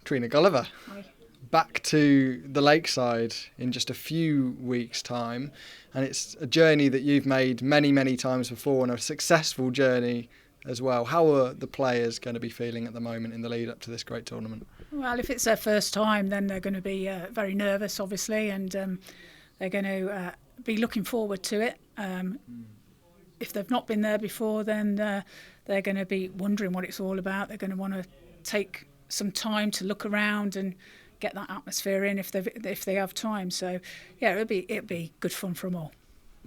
Trina Gulliver. Hi. Back to the Lakeside in just a few weeks' time, and it's a journey that you've made many, many times before, and a successful journey as well. How are the players going to be feeling at the moment in the lead up to this great tournament? Well, if it's their first time, then they're going to be very nervous, obviously, and they're going to be looking forward to it. If they've not been there before, then they're going to be wondering what it's all about. They're going to want to take some time to look around and get that atmosphere in if they have time. So, yeah, it'd be good fun for them all.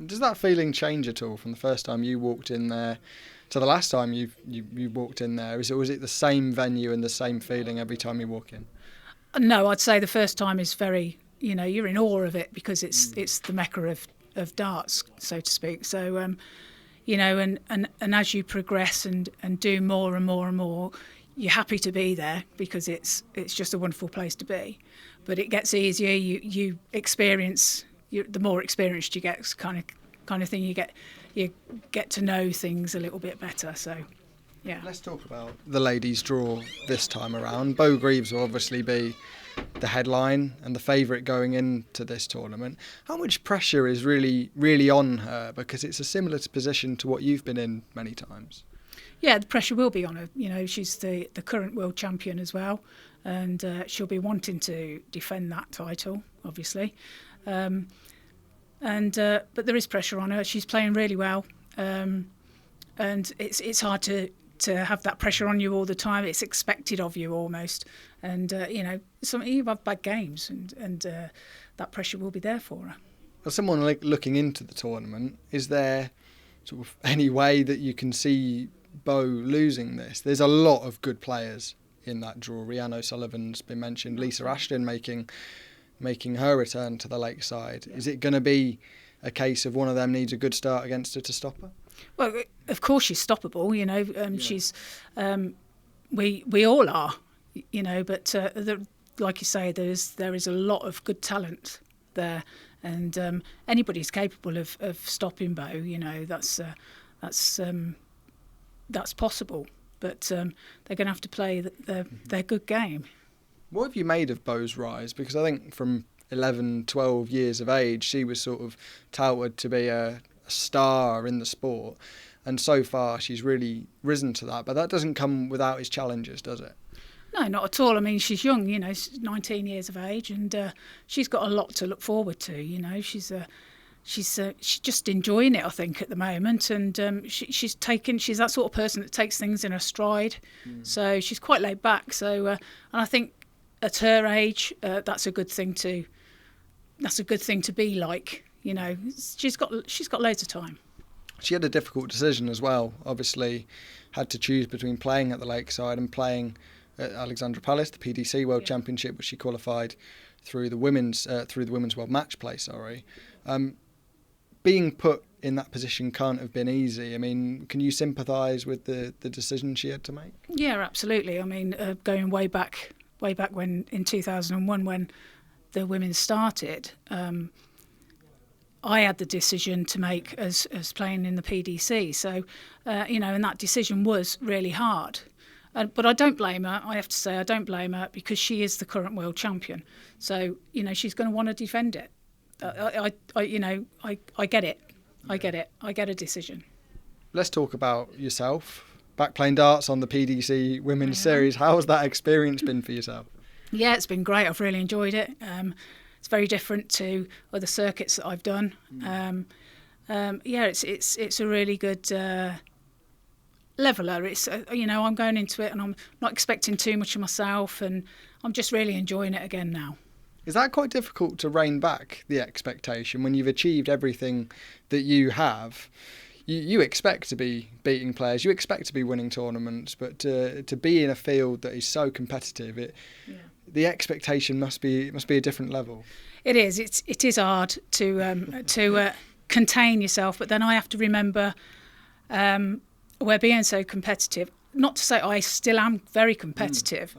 Does that feeling change at all from the first time you walked in there to the last time you walked in there? Was it the same venue and the same feeling every time you walk in? No, I'd say the first time is very, you're in awe of it because it's the mecca of darts, so to speak. So, and as you progress and do more and more and more, you're happy to be there because it's just a wonderful place to be. But it gets easier. You experience. The more experienced you get, kind of thing, you get to know things a little bit better. So, yeah. Let's talk about the ladies' draw this time around. Beau Greaves will obviously be the headline and the favourite going into this tournament. How much pressure is really, really on her? Because it's a similar position to what you've been in many times. Yeah, the pressure will be on her. She's the current world champion as well, and she'll be wanting to defend that title, obviously. But there is pressure on her. She's playing really well, and it's hard to have that pressure on you all the time. It's expected of you almost, and you have bad games, and that pressure will be there for her. As someone looking into the tournament, is there sort of any way that you can see Beau losing this? There's a lot of good players in that draw. Rhiannon O'Sullivan's been mentioned. Lisa Aston making her return to the Lakeside. Is it going to be a case of one of them needs a good start against her to stop her? Well, of course she's stoppable. She's we all are. But like you say, there is a lot of good talent there, and anybody's capable of stopping Beau. That's possible, but they're going to have to play their good game. What have you made of Bose Rise? Because I think from 11, 12 years of age, she was sort of touted to be a star in the sport. And so far, she's really risen to that. But that doesn't come without its challenges, does it? No, not at all. I mean, she's young, she's 19 years of age, and she's got a lot to look forward to. She's just enjoying it, I think, at the moment, and she's that sort of person that takes things in her stride. So she's quite laid back. So, and I think at her age, that's a good thing to be like. She's got loads of time. She had a difficult decision as well. Obviously, had to choose between playing at the Lakeside and playing at Alexandra Palace, the PDC World Championship, which she qualified through the women's World Match Play. Being put in that position can't have been easy. I mean, can you sympathise with the decision she had to make? Yeah, absolutely. I mean, going way back when in 2001 when the women started, I had the decision to make as playing in the PDC. So, and that decision was really hard. But I don't blame her. I have to say I don't blame her because she is the current world champion. So, she's going to want to defend it. I get it. I get a decision. Let's talk about yourself. Back playing darts on the PDC Women's Series. How has that experience been for yourself? Yeah, it's been great. I've really enjoyed it. It's very different to other circuits that I've done. It's a really good leveler. It's I'm going into it and I'm not expecting too much of myself, and I'm just really enjoying it again now. Is that quite difficult to rein back the expectation when you've achieved everything that you have? You expect to be beating players, you expect to be winning tournaments, but to be in a field that is so competitive, the expectation must be a different level. It is. It is hard to contain yourself, but then I have to remember we're being so competitive. Not to say I still am very competitive,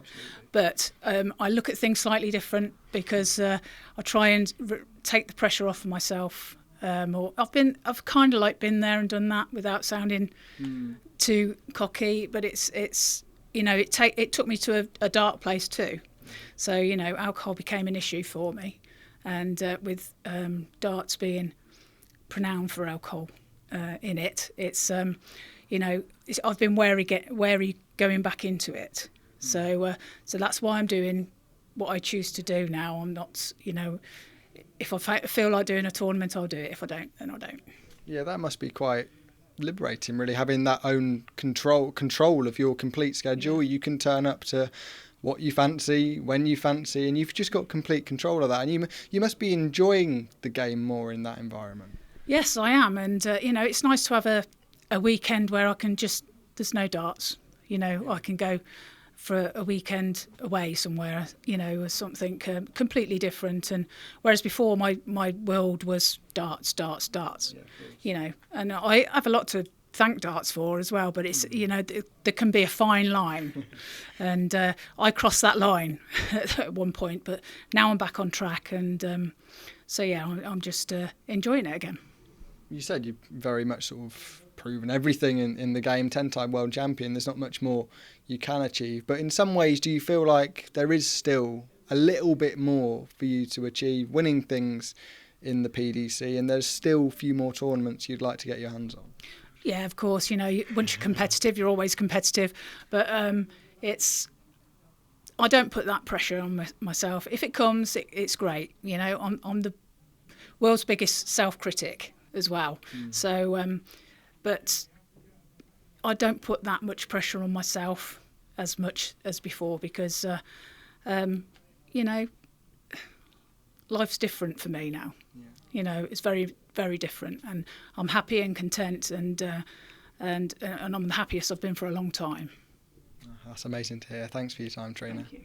but I look at things slightly different because I try and take the pressure off of myself. Or I've kind of like been there and done that without sounding too cocky, but it took me to a dark place too. So, you know, alcohol became an issue for me. And with darts being renowned for alcohol in it, it's, you know, I've been wary going back into it. So that's why I'm doing what I choose to do now. I'm not, you know, if I feel like doing a tournament, I'll do it. If I don't, then I don't. Yeah, that must be quite liberating, really, having that own control of your complete schedule. You can turn up to what you fancy, when you fancy, and you've just got complete control of that. And you must be enjoying the game more in that environment. Yes, I am. And, you know, it's nice to have a weekend where I can just, there's no darts. You know, I can go for a weekend away somewhere, you know, or something completely different. And whereas before my world was darts, you know, and I have a lot to thank darts for as well, but it's, you know, there can be a fine line. And I crossed that line at one point, but now I'm back on track. And so, yeah, I'm just enjoying it again. You said you've very much sort of proven everything in the game, 10-time world champion. There's not much more you can achieve. But in some ways, do you feel like there is still a little bit more for you to achieve, winning things in the PDC, and there's still a few more tournaments you'd like to get your hands on? Yeah, of course. You know, once you're competitive, you're always competitive. But I don't put that pressure on myself. If it comes, it's great. You know, I'm the world's biggest self-critic as well. So, but I don't put that much pressure on myself as much as before because, you know, life's different for me now. Yeah. You know, it's very, very different, and I'm happy and content, and I'm the happiest I've been for a long time. That's amazing to hear. Thanks for your time, Trina. Thank you.